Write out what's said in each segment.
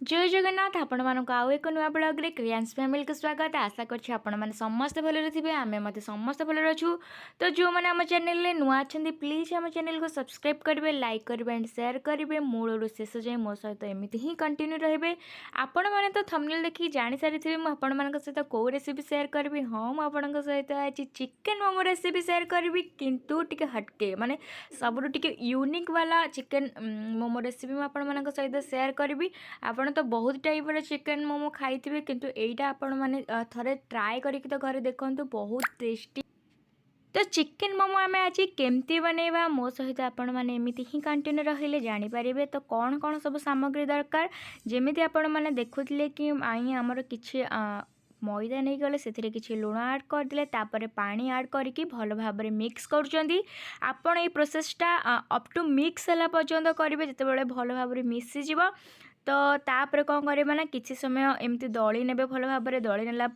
जय जगन्नाथ आपण मानक आउ एक नुआ ब्लॉग रे क्रियांश फैमिली को स्वागत। आशा करछि आपण माने समस्त भले थिबे आमे मते समस्त भले अछु। तो जो माने हम चैनल रे नुआ अछंदी प्लीज हम चैनल को सब्सक्राइब करिवे, लाइक करिवे एंड शेयर करिवे। मूल शेष जाए मो सहित एमिति ही कंटिन्यू रहिबे। आपण माने तो थंबनेल देखि जानि सारि थिबे मु आपण मानक सहित को रेसिपी शेयर करबी। हां मु आपण सहित आज चिकन मोमो रेसिपी शेयर करबी, किंतु टिके हटके माने सबरु टिके यूनिक वाला चिकन मोमो रेसिपी मु आपण मानक सहित शेयर करबी। आपण तो बहुत टाइप चिकन मोमो खाई थे, किंतु एटा आपण माने थरे ट्राए करके तो घरे देखंतु बहुत टेस्टी। तो चिकन मोमो आम आज केमती बनैबा मो सहित आपण माने एमिति ही कंटिन्यू रहिले जानि परिबे। तो कौन कौन सब सामग्री दरकार जेमिति आपण माने देखुथिले कि आई हमर किछि मैदा नहीं गले से किसी लुण आड करदे, तापर पानी आड करके भल भाव मिक्स करुँच। आपण ये प्रोसेसटा अप टू मिक्स है पर्यंत करेंगे, जिते भल भाव मिसीज तो तापर कौन करें ना किसी समय एमती दली ने भल भाव दली नेला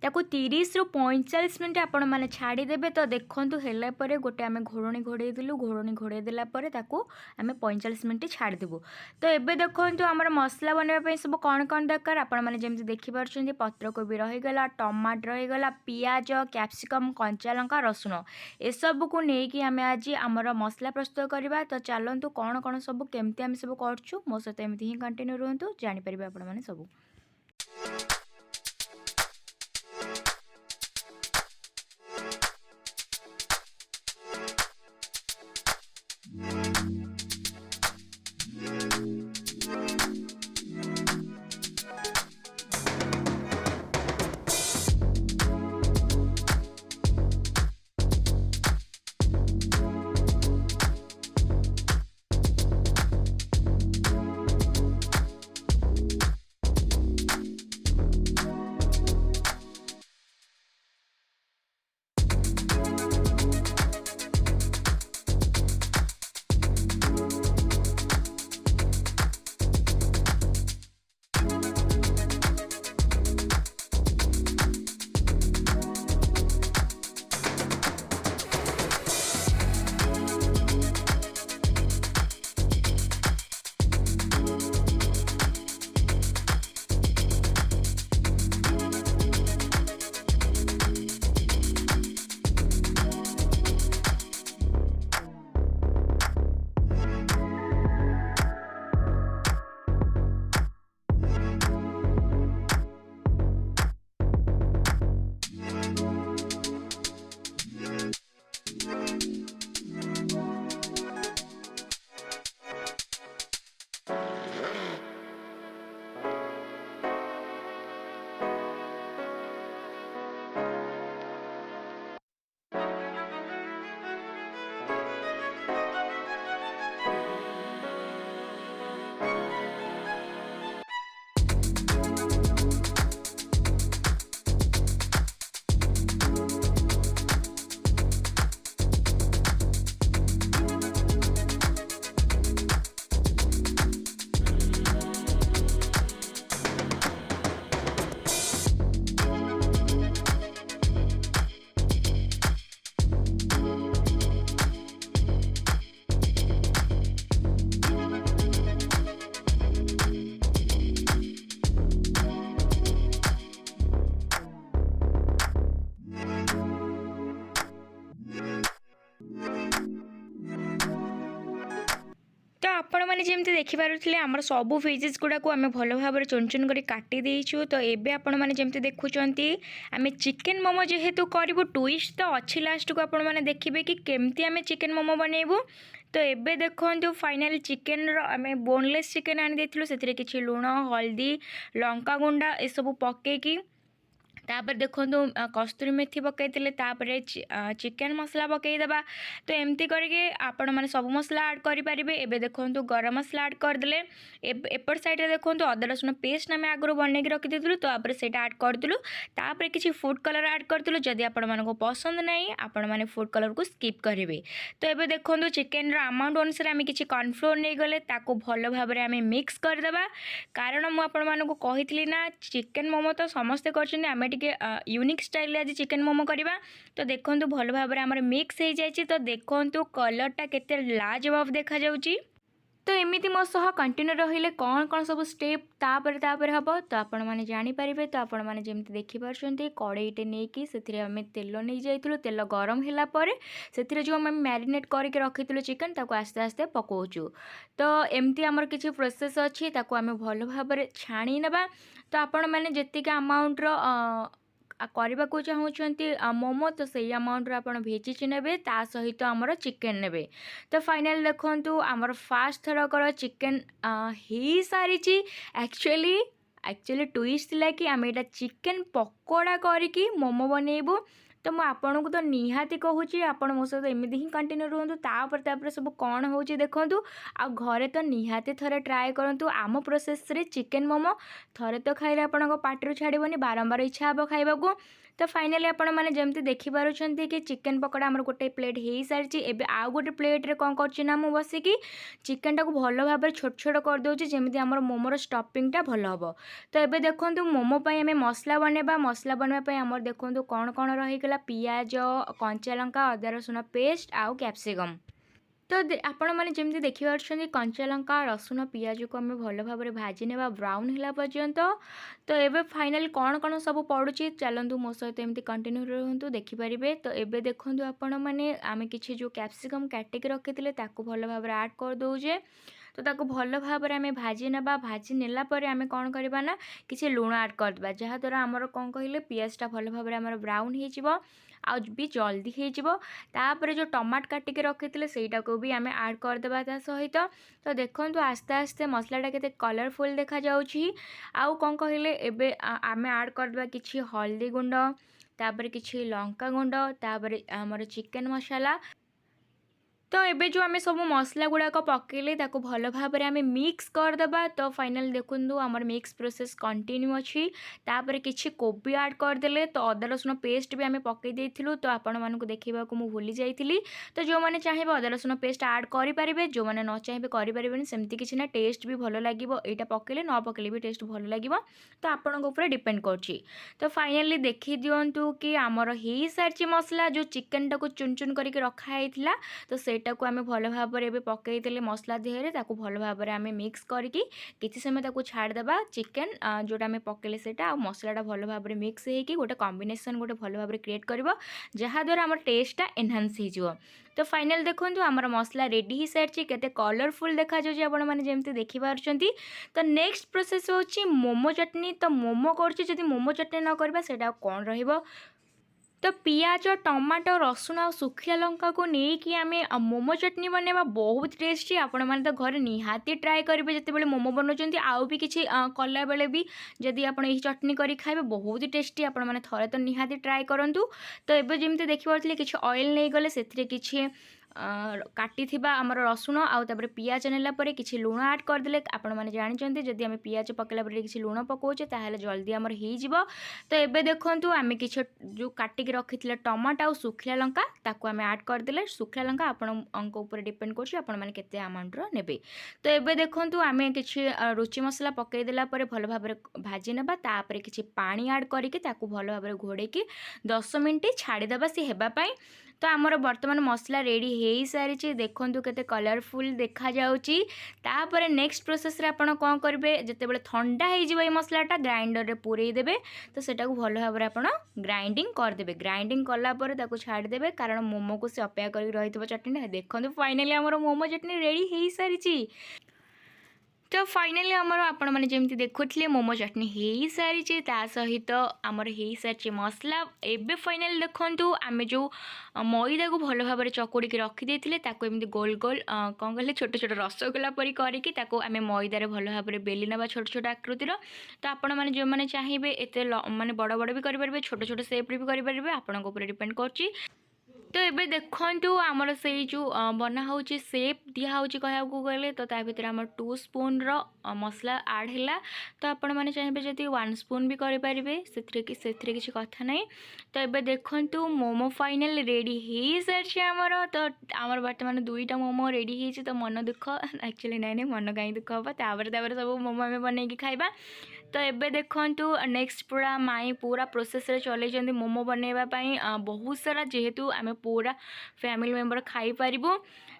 ताकू 30 रु 45 मिनट आपण मैंने छाड़ीदेवे। तो देखूँ है गोटे आम घोड़णी घोड़े दिलु, घोड़णी घोड़े देलापर ताकू आम 45 मिनट छाड़देबू। तो ये देखो आमर मसला बनवाई सब कौन कौन दरकार आपण मैंने जमी देखिपुर पत्रकोबी रहीगला, टमाटर रहीगला, पियाज, कैप्सिकम, कंचा लंका, रसुण एसबू को लेकिन आम आज आमर मसला प्रस्तुत करवा। तो चलतु कौन कौन सब केमती आम सब करछु मो सहित एमती ही कंटिन्यू रुहतु, जानीपर आपण मैंने सब। तो आपण मैंने जमी देखिपे आमर सबू वेजेस गुड़ा को आम भल भाव चुन चुन कर काटी देचु। तो ये आपण मैंने जमी देखुं आम चिकेन मोमो जेहेतु करूँ ट्विस्ट तो अच्छी लास्ट को आपण मैंने देखिए कि केमती आम चिकेन मोमो बनइबू। तो ये देखो फाइनाल चिकेन आम बोनलेस चिकेन आनी से किसी लुण, हल्दी, लंका गुंडा ये सब पकईकी तापर देखो कस्तूरी मेथी पकईले, चिकेन मसला पकईदेबा। तो एमती करके आपण मैंने सब मसला ऐड करेंगे। एबे देखो गरम मसला ऐड करदे। एपट साइड रे देखो अदा रसुण पेस्ट आम आगुरी बनईकी रखीदे, तो आप ऐड करदलु। तापर किसी फूड कलर ऐड करदलु, जदि आपण मानको पसंद नहीं आपण माने फूड कलर को स्किप करेंगे। तो ये देखो चिकेन अमाउंट अनुसार आम किसी कॉर्नफ्लोर नहीं गले ताको भल भाव में आम मिक्स करदेबा। कारण मुझे आपण मानको कही ना चिकेन मोमो तो समस्ते कर यूनिक स्टाइल आज चिकेन मोमो करवा। तो देखो भल भाव में आमर मिक्स हो जाए। तो देखो कलरटा केते लाजवाब देखा जाउची। तो एमती मो सह कंटिन्यू रहिले कौन कौन सब स्टेप तापर हम तो आपण मैंने जानीपारे। तो आपण मैंने जमी देखिपुं कड़ईटे नहीं कि आम तेल नहीं जाइलु तेल गरम होगापर से जो आम मैरिनेट करके रखी चिकेन ताको आस्ते आस्ते पकाचु। तो एमती आमर किसी प्रोसेस अच्छी आम भल भाव छाणी नवा। तो आपण मैंने जी अमाउंटर करने को चाहूँगी मोमो तो सही अमाउंट आप भेजिच ने सहित आमर चिकेन ने। तो फाइनल देखु आमर फास्ट थरकर चिकेन हो सारी। एक्चुअली ट्विस्ट थिला कि आम एटा चिकेन पकोड़ा करके मोमो बनइबू। तो मुझे आपन को तो निहाती कहूँ आपण मो सहित एमती ही कंटिन्यू रुहतु तापर सब कौन हो देखूँ आ घरे तो निहाती थरे ट्राए करूँ आम प्रोसेस रे चिकेन मोमो थरे तो खाइले आपण पाटिरू छाड़बनी बारंबार इच्छा हे खाइबा। तो फाइनली आपण मैंने जमी देखिपुं कि चिकेन पकोड़ा आमर गोटे प्लेट हो सारी। एबे आउ गोटे प्लेट्रे कौन करना मुझे बसिकी चिकेन टाक भल भाव छोट छोट करदे जमी आम मोमोर स्टफिंगटा भल हम। तो ये देखो मोमो आम मसला बनवा मसला बनवाई आमर देखो कौन कौन रहीगला पियाज कंचा लंका अदा रसुण पेस्ट आउ कैप्सिकम। तो आपण मैंने जमी देखिपुं कंचा लंका रसुण पियाज को आम भल भाव भाजी ने ब्राउन है पर्यंत। तो ये फाइनल कौन कौन सब पड़ुची चलतु मो सहित एमती कंटिन्यू रुहतु देखिपारे। तो ये देखो आपण मैंने आम कि जो कैप्सिकम काटिक रखी भल भाव ऐड कर दौजे। तो ताको भल भाव आम भाजी ना भाजी नेला आम कौन करवा ना कि लुण ऐड करदे जहाँद्वारा आमर कौन कहले पियाजटा भल भाव आमर ब्राउन हो भी जल्दी होपर जो टमाट काटिक रखी सेटा को भी आम ऐड करदे ता सहित। तो देखो आस्ते आस्ते मसलाटा केते कलरफुल देखा जाउछि। आउ कौन कहले एबे आम ऐड करदे किछि हल्दी गुंड तापर किछि लंका गुंड तापर आमर चिकेन मसाला। तो एबे जो आम सब मसला गुड़ाक पकेले ताको भल भाव आम मिक्स करदे। तो फाइनल देखु आमर मिक्स प्रोसेस कंटिन्यू अच्छी तापर किछि कोबी ऐड करदेले। तो अदा रसुण पेस्ट भी आम पकई देइथिलु तो आपण मानकु देखैबाकु मु भूली जाइथिली। तो जो माने चाहिबे अदा रसुण पेस्ट ऐड करि परिबे जो माने न चाहिबे करि परिबेनी सेमति किछि ना टेस्ट भी भल लागिबो एटा पकेले न पकेले भी टेस्ट भल लागिबो। तो आपण को ऊपर डिपेंड करछि। तो फाइनली देखि दियंतु कि आमर ही सारछि मसला जो चिकेन टाको चुन चुन करके रखा हैथिला। तो सेटा को आम भल भाव पकईदे मसला देहरे ताको भल भाव आम मिक्स करके किसी समय ताको छाड़देबा चिकेन जोटा आम पकेले सेटा मसलाटा भल भाव मिक्स होगी गोटे कॉम्बिनेशन गोटे भल भाव क्रिएट कर जहाँद्वारा आम टेस्टा एनहांस हो। तो फाइनल देखो आमर मसला रेडी हो सारी केते कलरफुल देखा जाउछि आपण माने जेमती देखि पारुछंती। तो नेक्स्ट प्रोसेस होछि मोमो चटनी। तो मोमो करछि जदि मोमो चटनी न करबा सेटा कौन रहिबो। तो पियाज टमाटो रसुण और सुखिया लंका को लेकिन आम मोमो चटनी बनवा बहुत टेस्टी। आपण मैंने तो घर निहाती ट्राए करेंगे जिते मोमो बनाऊँ आउ भी किसी कला बेले भी जदि आप चटनी कर खाइबे बहुत टेस्टी आपण मैंने थरे तो निहाती ट्राए करूँ। तो ये जमी देखिपे किसी ऑयल नहीं गले से किसी काटी आमर रसुण आउे पियाज नेला किसी लुण ऐड करदे आपण मैंने जानते जदि आम पियाज पकेला किसी लुण पकाउचे ताहले जल्दी आमर हो। तो ये देखूँ आम किसी जो काटिक रखी टमाटो आउ सुखिला लंका ताको आम ऐड करदे सुखिला लंका आपण ऊपर डिपेंड करते अमाउंटर नेबे। तो ये देखूँ आम किसी रुचि मसला पकईदेला भल भाव भाजी ना तापर किसी पानी ऐड करके भल भाव घोड़े 10 मिनट छाड़ीदे सी हेबापाई। तो आमर बर्तमान मसला रेडी हो सारी देखूँ केते कलरफुल देखा जाउची। तापर नेक्स्ट प्रोसेस रे आपण कौन करेंगे जिते ठंडा हो मसलाटा ग्राइंडर रे पूरे देबे। तो सेटा को भल भाव आपण ग्राइंडिंग करदे ग्राइंडिंग कलापर ताको छाड़देबे कारण मोमो को से अपेक्षा कर रही चटनी। देखो फाइनली आमर मोमो चटनी रेडी हो सारी। तो फाइनली आमर आपण मैंने जमी देखुले मोमो चटनी हो सारी सहित आमर हो सारी मसला। एबे फाइनल देखु आम जो मैदा को भल भाव चकुड़ी रखी एमती गोल गोल कौन कहले छोट छोट रसगोला परी करके आम मैदार भल भाव बेली ना छोट छोट आकृतिर। तो आपण मैंने जो मैंने चाहिए एत माने बड़ बड़ भी करेंगे छोट छोट सेप्रे भी करेंगे आपण डिपेंड कर। तो ये देखु आमर से जो बना हो सेप दिखाई कह गले तो भर आम 2 स्पून मसला ऐड है। तो आपण मैंने चाहिए जब 1 स्पून भी करेंगे से किसी कथा ना। तो ये देखु मोमो फाइनल रेडी हो सारी आमर। तो आमर बर्तमान 2टा मोमो रेडी हो। तो मन दुख एक्चुअली नहीं मन कहीं दुख हम तापर सब मोमो आम बनई खाइबा। तो ये देखु नेक्स्ट पूरा माई पूरा प्रोसेस रे चल मोमो बनवाई बहुत सारा जेहेतु आम पूरा फैमिली मेंबर खाई पारिबु।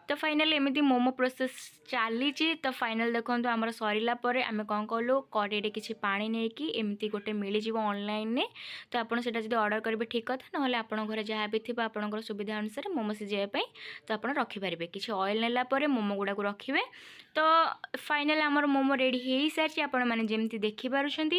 तो फाइनाली एमती मोमो प्रोसेस चली। तो फाइनाल देखो आमर सरला आम कौन कलु कड़े किसी पा नहीं कि एमती गोटे मिल ऑनलाइन। तो आपड़ से ऑर्डर करेंगे ठीक कथा ना आप घर जहाँ भी थी आपंकर सुविधा अनुसार मोमो सिझाई तो आप रखिपारे किसी ऑयल नेला मोमो गुड़ा को रखिए। तो फाइनाल आमर मोमो रेडी हो सारी आपण मैंने जमी देखिपुंट।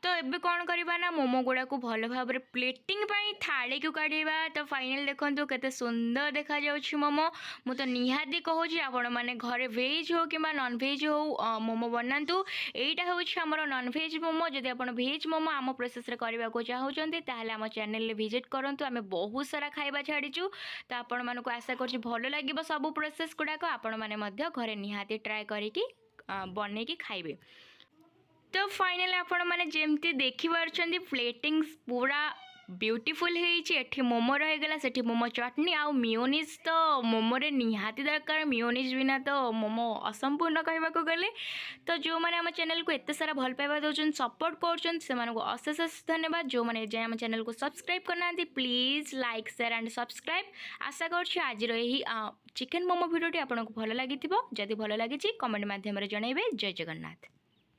तो एबे कौन करवा ना मोमो गुड़ा को भल भाव प्लेटिंग थाली को काढ़ा। तो फाइनाल देखो केते सुंदर देखा जाउछि मोमो। मु तो निहाती कहूँ आपण मैंने घरे वेज हो कि नॉन वेज हो मोमो बनातु। एटा होछि हमर नॉन वेज मोमो। जदि आपण वेज मोमो आम प्रोसेस रे करबा को चाहउछन्ती ताहले आम चैनल रे विजिट करंतु। आमे बहुत सारा खाइबा छाड़ीचु। तो आपण मानको आशा करछि भलो लागिबो सब प्रोसेस गुडाक आपण माने मध्य घरे निहाती ट्राए करिकि बनै कि खाइबे। तो फाइनली आपण मैंने जमती देखिपार्छन्ती प्लेटिंग्स पूरा ब्यूटीफुल होती। मोमो रहीगला से मोमो चटनी आउ मियोनिज। तो मोमो रे निहाती दरकार मियोनिज बिना तो मोमो असंपूर्ण कहवाक गले। तो जो मैंने आम चैनल को एत सारा भल पाइबा दौरान सपोर्ट कर अशेष अशेष धन्यवाद। जो मैंने जाए आम चैनल को सब्सक्राइब करना please like share and subscribe. आशा कर आज चिकेन मोमो भिडियोटी आपको भल लगी जदि भल लगी कमेंट माध्यम जनइबे। जय जगन्नाथ।